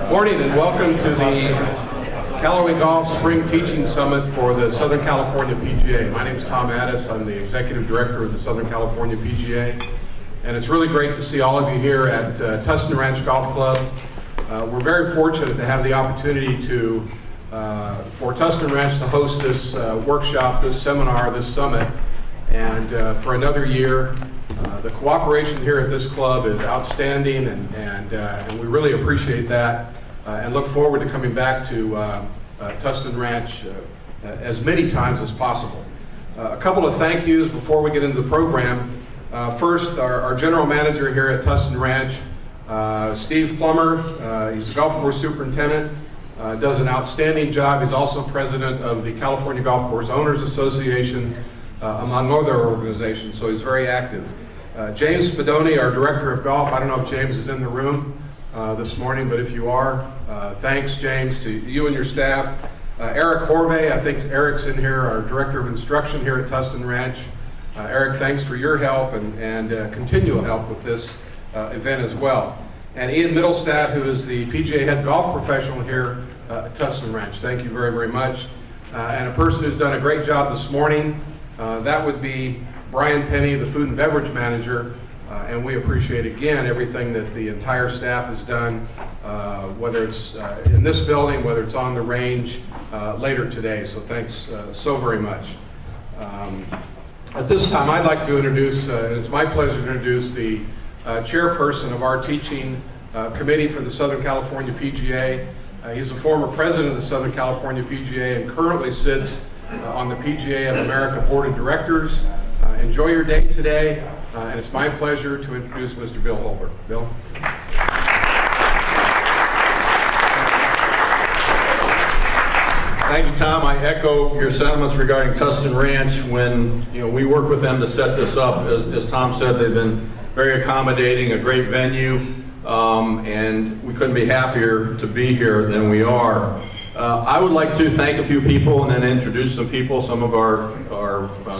Morning and welcome to the Callaway Golf Spring Teaching Summit for the Southern California PGA. My name is Tom Addis. I'm the Executive Director of the Southern California PGA. And it's really great to see all of you here at Tustin Ranch Golf Club. We're very fortunate to have the opportunity for Tustin Ranch to host this workshop, this seminar, this summit. And for another year, the cooperation here at this club is outstanding, and we really appreciate that and look forward to coming back to Tustin Ranch as many times as possible. A couple of thank yous before we get into the program. First, our general manager here at Tustin Ranch, Steve Plummer. He's the golf course superintendent, does an outstanding job. He's also president of the California Golf Course Owners Association, among other organizations, so he's very active. James Spadoni, our director of golf. I don't know if James is in the room this morning, but if you are, thanks, James, to you and your staff. Eric Horvey, I think Eric's in here, our director of instruction here at Tustin Ranch. Eric, thanks for your help and continual help with this event as well. And Ian Middlestad, who is the PGA head golf professional here at Tustin Ranch. Thank you very, very much. And a person who's done a great job this morning, that would be Brian Penny, the food and beverage manager, and we appreciate again everything that the entire staff has done, whether it's in this building, whether it's on the range later today. So thanks so very much. At this time, I'd like to introduce, and it's my pleasure to introduce the chairperson of our teaching committee for the Southern California PGA. He's a former president of the Southern California PGA and currently sits on the PGA of America Board of Directors. Enjoy your day today, and it's my pleasure to introduce Mr. Bill Holbert. Bill? Thank you, Tom. I echo your sentiments regarding Tustin Ranch. When we work with them to set this up, as Tom said, they've been very accommodating, a great venue, and we couldn't be happier to be here than we are. I would like to thank a few people and then introduce some people, some of our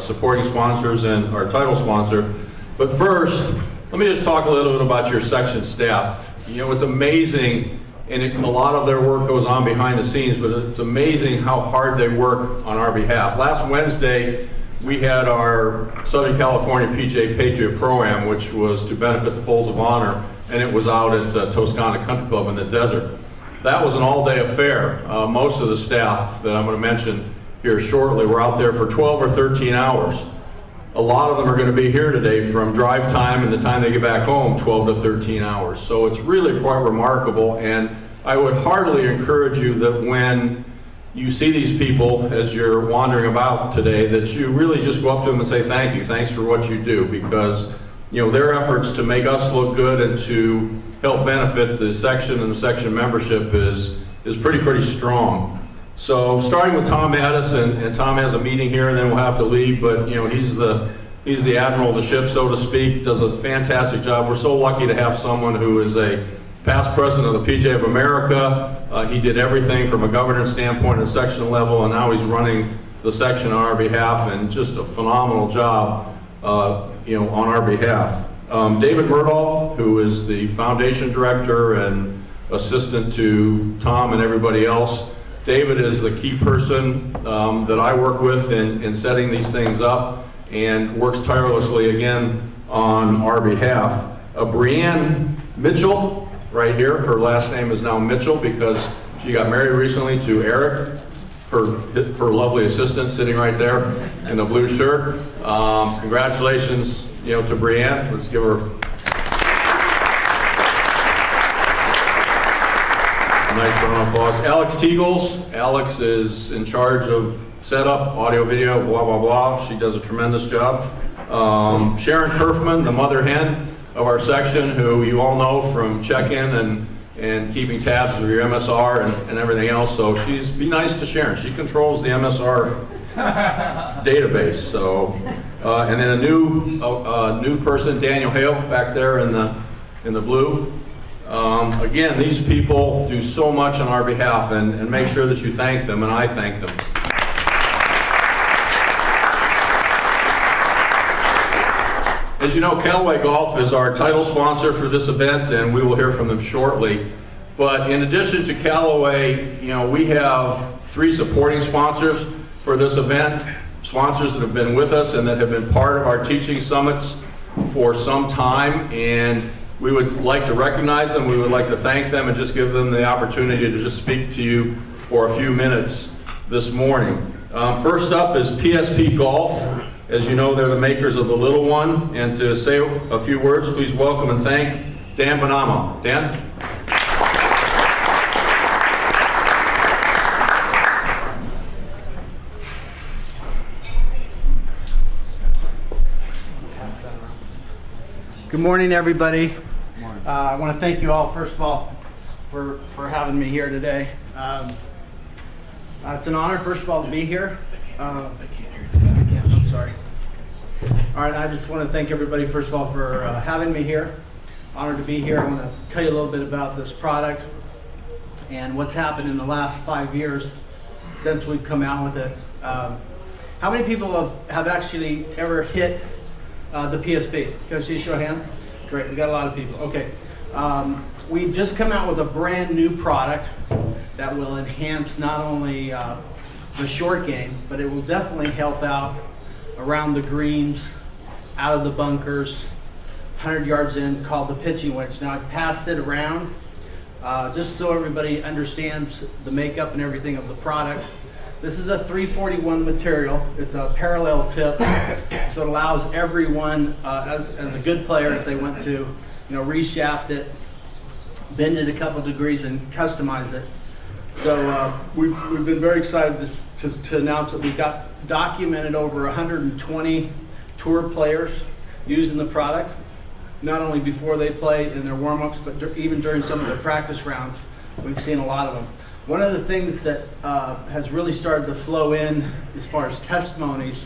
supporting sponsors and our title sponsor. But first, let me just talk a little bit about your section staff. It's amazing, and a lot of their work goes on behind the scenes, but it's amazing how hard they work on our behalf. Last Wednesday, we had our Southern California PGA Patriot Pro-Am, which was to benefit the Folds of Honor, and it was out at Toscana Country Club in the desert. That was an all-day affair. Most of the staff that I'm going to mention here shortly were out there for 12 or 13 hours. A lot of them are going to be here today from drive time and the time they get back home, 12 to 13 hours. So it's really quite remarkable, and I would heartily encourage you that when you see these people as you're wandering about today, that you really just go up to them and say thank you, thanks for what you do, because their efforts to make us look good and to help benefit the section and the section membership is pretty strong. So starting with Tom Addis, and Tom has a meeting here and then we'll have to leave, but he's the admiral of the ship, so to speak, does a fantastic job. We're so lucky to have someone who is a past president of the PGA of America. He did everything from a governance standpoint at section level, and now he's running the section on our behalf, and just a phenomenal job on our behalf. David Murdahl, who is the foundation director and assistant to Tom and everybody else. David is the key person that I work with in setting these things up and works tirelessly again on our behalf. Brianne Mitchell, right here, her last name is now Mitchell because she got married recently to Eric, her lovely assistant sitting right there in the blue shirt. Congratulations to Brianne. Let's give her a nice round of applause. Alex Teagles. Alex is in charge of setup, audio, video, blah, blah, blah. She does a tremendous job. Sharon Kerfman, the mother hen of our section, who you all know from check-in and keeping tabs of your MSR and everything else. So be nice to Sharon. She controls the MSR database. So, and then a new person, Daniel Hale, back there in the blue. Again, these people do so much on our behalf, and make sure that you thank them, and I thank them. As you know, Callaway Golf is our title sponsor for this event, and we will hear from them shortly. But in addition to Callaway, we have 3 supporting sponsors for this event, sponsors that have been with us and that have been part of our teaching summits for some time, and we would like to recognize them, we would like to thank them, and just give them the opportunity to just speak to you for a few minutes this morning. First up is PSP Golf. As you know, they're the makers of the little one, and to say a few words, please welcome and thank Dan Bonamo. Dan? Good morning, everybody. I want to thank you all, first of all, for having me here today. It's an honor, first of all, to be here. I'm sorry. All right, I just want to thank everybody, first of all, for having me here. Honored to be here. I want to tell you a little bit about this product and what's happened in the last 5 years since we've come out with it. How many people have actually ever hit the PSP? Can I see a show of hands? Great, we got a lot of people. Okay. We've just come out with a brand new product that will enhance not only the short game, but it will definitely help out around the greens, out of the bunkers, 100 yards in, called the pitching wedge. Now I've passed it around just so everybody understands the makeup and everything of the product. This is a 341 material. It's a parallel tip, so it allows everyone, as a good player, if they want to, reshaft it, bend it a couple degrees, and customize it. So we've been very excited to announce that we've got documented over 120 tour players using the product, not only before they play in their warm-ups, but even during some of their practice rounds. We've seen a lot of them. One of the things that has really started to flow in as far as testimonies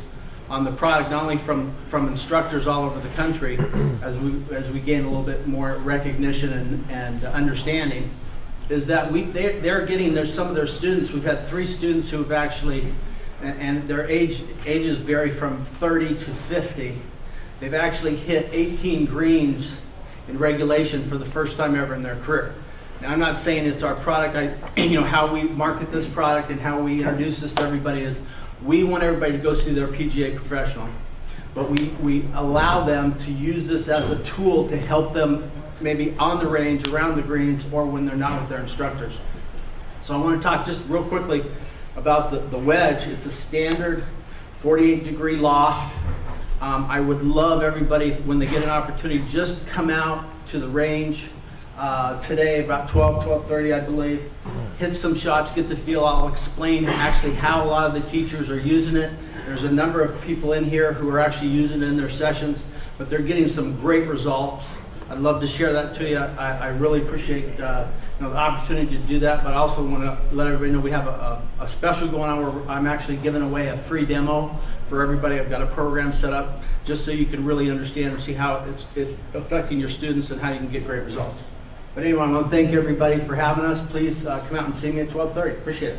on the product, not only from instructors all over the country, as we gain a little bit more recognition and understanding, is that they're getting some of their students. We've had 3 students who have actually, and their ages vary from 30 to 50. They've actually hit 18 greens in regulation for the first time ever in their career. Now, I'm not saying it's our product. How we market this product and how we introduce this to everybody is we want everybody to go see their PGA professional, but we allow them to use this as a tool to help them maybe on the range, around the greens, or when they're not with their instructors. So I want to talk just real quickly about the wedge. It's a standard 48-degree loft. I would love everybody, when they get an opportunity, just come out to the range today about 12:30, I believe. Hit some shots, get the feel. I'll explain actually how a lot of the teachers are using it. There's a number of people in here who are actually using it in their sessions, but they're getting some great results. I'd love to share that to you. I really appreciate the opportunity to do that, but I also want to let everybody know we have a special going on where I'm actually giving away a free demo for everybody. I've got a program set up just so you can really understand and see how it's affecting your students and how you can get great results. But anyway, I want to thank everybody for having us. Please come out and see me at 12:30. Appreciate it.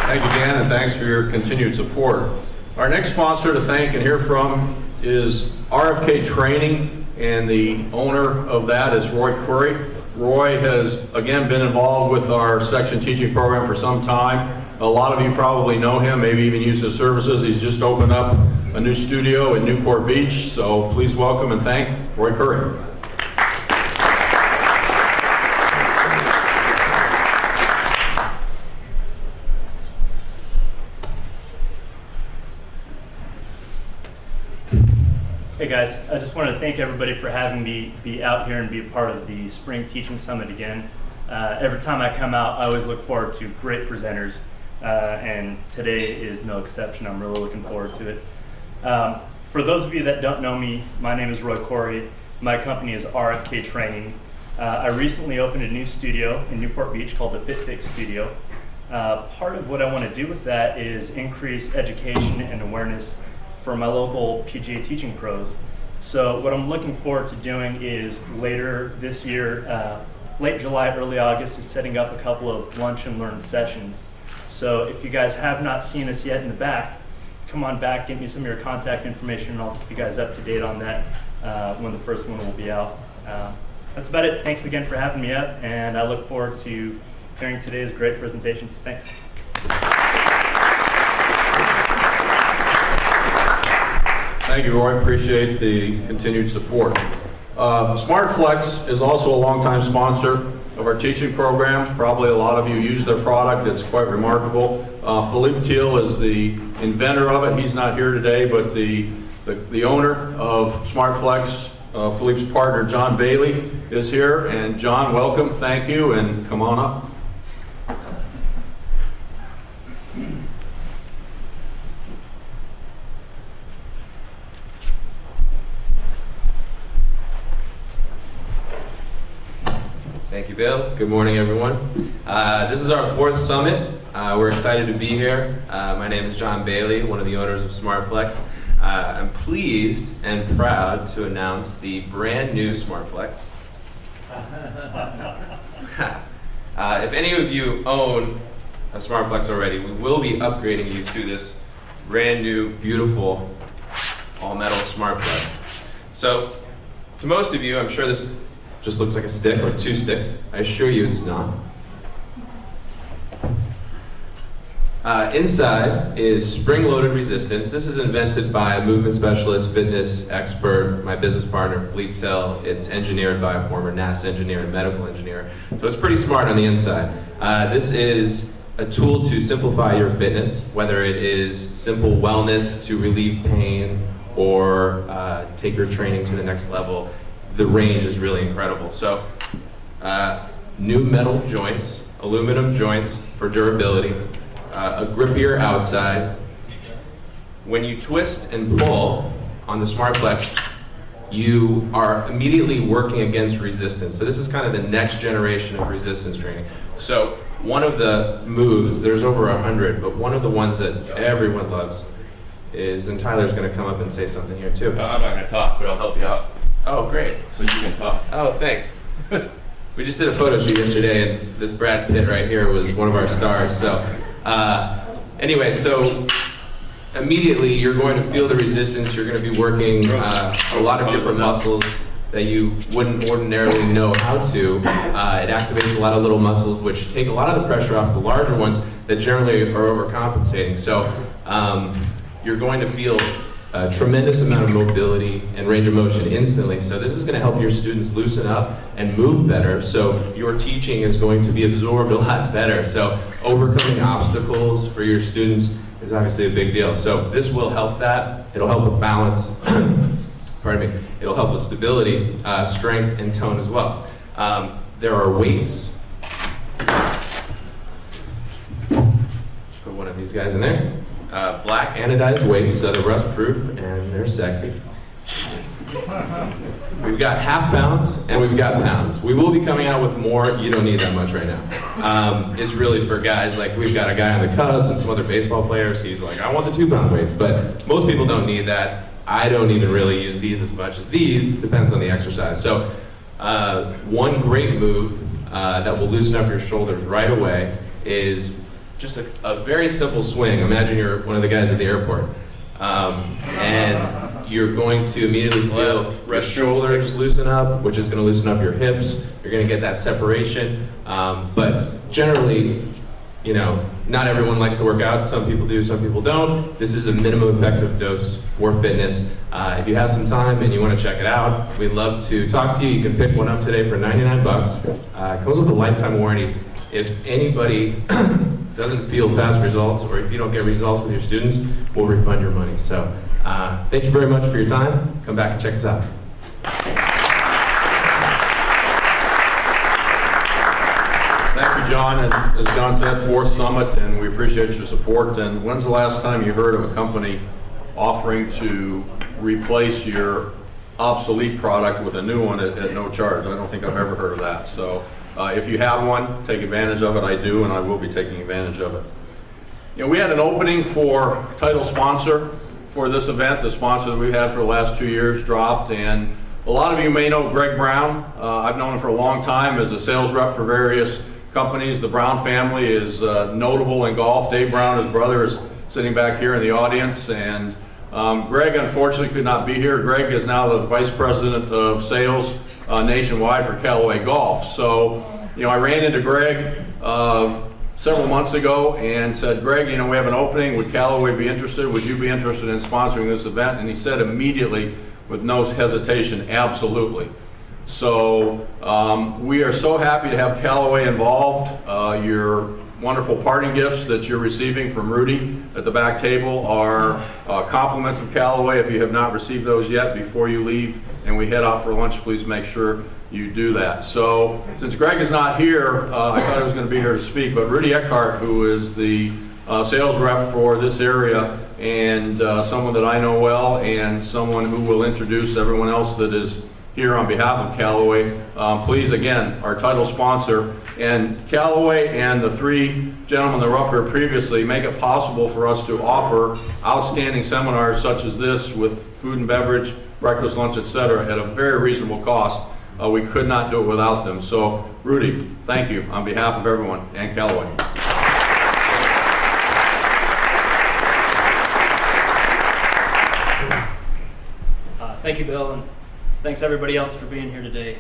Thank you, Dan, and thanks for your continued support. Our next sponsor to thank and hear from is RFK Training, and the owner of that is Roy Curry. Roy has, again, been involved with our section teaching program for some time. A lot of you probably know him, maybe even use his services. He's just opened up a new studio in Newport Beach, so please welcome and thank Roy Curry. Hey guys, I just wanted to thank everybody for having me be out here and be a part of the Spring Teaching Summit again. Every time I come out, I always look forward to great presenters, and today is no exception. I'm really looking forward to it. For those of you that don't know me, my name is Roy Corey. My company is RFK Training. I recently opened a new studio in Newport Beach called the FitFix Studio. Part of what I want to do with that is increase education and awareness for my local PGA teaching pros. So what I'm looking forward to doing is later this year, late July, early August, is setting up a couple of lunch and learn sessions. So if you guys have not seen us yet in the back, come on back, get me some of your contact information, and I'll keep you guys up to date on that. when the first one will be out. That's about it. Thanks again for having me up, and I look forward to hearing today's great presentation. Thanks. Thank you, Roy. Appreciate the continued support. SmartFlex is also a longtime sponsor of our teaching program. Probably a lot of you use their product. It's quite remarkable. Philippe Thiel is the inventor of it. He's not here today, but the owner of SmartFlex, Philippe's partner, John Bailey, is here. And John, welcome. Thank you, and come on up. Thank you, Bill. Good morning, everyone. This is our 4th summit. We're excited to be here. My name is John Bailey, one of the owners of SmartFlex. I'm pleased and proud to announce the brand new SmartFlex. If any of you own a SmartFlex already, we will be upgrading you to this brand new, beautiful, all-metal SmartFlex. So, to most of you, I'm sure this just looks like a stick or 2 sticks. I assure you it's not. Inside is spring-loaded resistance. This is invented by a movement specialist, fitness expert, my business partner, Philippe Thiel. It's engineered by a former NASA engineer and medical engineer. So it's pretty smart on the inside. This is a tool to simplify your fitness, whether it is simple wellness to relieve pain or take your training to the next level. The range is really incredible. So, new metal joints, aluminum joints for durability, a grippier outside. When you twist and pull on the SmartFlex, you are immediately working against resistance. So this is kind of the next generation of resistance training. So one of the moves, there's over 100, but one of the ones that everyone loves is, and Tyler's going to come up and say something here too. I'm not going to talk, but I'll help you out. Oh, great. So you can talk. Oh, thanks. We just did a photo shoot yesterday, and this Brad Pitt right here was one of our stars. So, anyway, so immediately you're going to feel the resistance. You're going to be working a lot of different muscles that you wouldn't ordinarily know how to. It activates a lot of little muscles, which take a lot of the pressure off the larger ones that generally are overcompensating. So, you're going to feel a tremendous amount of mobility and range of motion instantly. So this is going to help your students loosen up and move better. So your teaching is going to be absorbed a lot better. So overcoming obstacles for your students is obviously a big deal. So this will help that. It'll help with balance. Pardon me. It'll help with stability, strength, and tone as well. There are weights. Put one of these guys in there. Black anodized weights, so they're rust-proof and they're sexy. We've got half pounds and we've got pounds. We will be coming out with more. You don't need that much right now. It's really for guys, like we've got a guy on the Cubs and some other baseball players. He's like, I want the 2-pound weights, but most people don't need that. I don't even really use these as much as these, depends on the exercise. So one great move that will loosen up your shoulders right away is just a very simple swing. Imagine you're one of the guys at the airport, and you're going to immediately feel your shoulders loosen up, which is going to loosen up your hips. You're going to get that separation. But generally, you know, not everyone likes to work out. Some people do, some people don't. This is a minimum effective dose for fitness. If you have some time and you want to check it out, we'd love to talk to you. You can pick one up today for 99 bucks. It comes with a lifetime warranty. If anybody doesn't feel fast results, or if you don't get results with your students, we'll refund your money. So thank you very much for your time. Come back and check us out. Thank you, John. And as John said, 4th summit, and we appreciate your support. And when's the last time you heard of a company offering to replace your obsolete product with a new one at no charge? I don't think I've ever heard of that. So if you have one, take advantage of it. I do, and I will be taking advantage of it. You know, we had an opening for title sponsor for this event. The sponsor that we've had for the last 2 years dropped, and a lot of you may know Greg Brown. I've known him for a long time as a sales rep for various companies. The Brown family is notable in golf. Dave Brown, his brother, is sitting back here in the audience, and Greg unfortunately could not be here. Greg is now the Vice President of Sales nationwide for Callaway Golf. So, I ran into Greg several months ago and said, Greg, we have an opening. Would Callaway be interested? Would you be interested in sponsoring this event? And he said immediately, with no hesitation, absolutely. So we are so happy to have Callaway involved. Your wonderful parting gifts that you're receiving from Rudy at the back table are compliments of Callaway. If you have not received those yet, before you leave and we head out for lunch, please make sure you do that. So since Greg is not here, I thought he was going to be here to speak, but Rudy Eckhart, who is the sales rep for this area and someone that I know well and someone who will introduce everyone else that is here on behalf of Callaway. Please, again, our title sponsor. And Callaway and the three gentlemen that were up here previously make it possible for us to offer outstanding seminars such as this with food and beverage, breakfast, lunch, etc. at a very reasonable cost. We could not do it without them. So, Rudy, thank you on behalf of everyone and Callaway. Thank you, Bill, and thanks everybody else for being here today.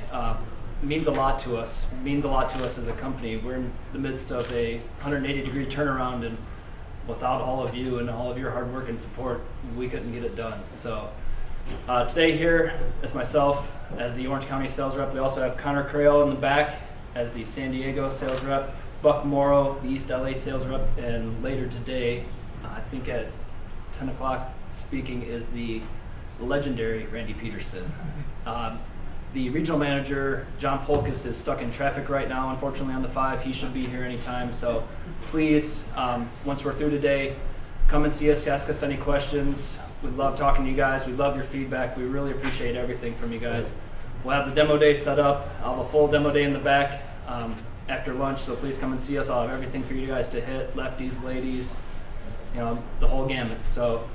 It means a lot to us. It means a lot to us as a company. We're in the midst of a 180-degree turnaround, and without all of you and all of your hard work and support, we couldn't get it done. So today here, as myself, as the Orange County sales rep, we also have Connor Crail in the back as the San Diego sales rep, Buck Morrow, the East LA sales rep, and later today, I think at 10 o'clock speaking, is the legendary Randy Peterson. The regional manager, John Polkus, is stuck in traffic right now, unfortunately, on the 5. He should be here anytime. So please, once we're through today, come and see us, ask us any questions. We love talking to you guys. We love your feedback. We really appreciate everything from you guys. We'll have the demo day set up. I'll have a full demo day in the back after lunch, so please come and see us. I'll have everything for you guys to hit, lefties, ladies, the whole gamut. So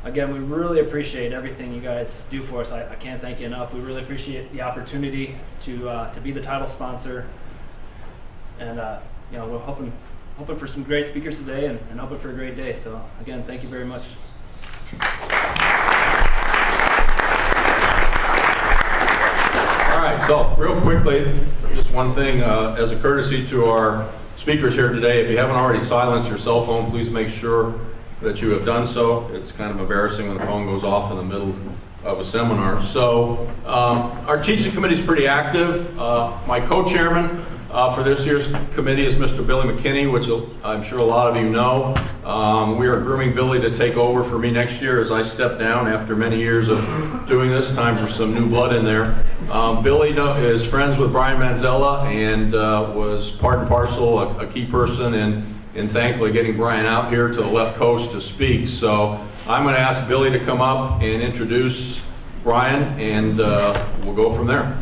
again, we really appreciate everything you guys do for us. I can't thank you enough. We really appreciate the opportunity to be the title sponsor. And we're hoping for some great speakers today and hoping for a great day. So again, thank you very much. All right, so real quickly, just one thing as a courtesy to our speakers here today, if you haven't already silenced your cell phone, please make sure that you have done so. It's kind of embarrassing when the phone goes off in the middle of a seminar. So our teaching committee is pretty active. My co-chairman for this year's committee is Mr. Billy McKinney, which I'm sure a lot of you know. We are grooming Billy to take over for me next year as I step down after many years of doing this. Time for some new blood in there. Billy is friends with Brian Manzella and was part and parcel a key person in thankfully getting Brian out here to the left coast to speak. So I'm going to ask Billy to come up and introduce Brian, and we'll go from there.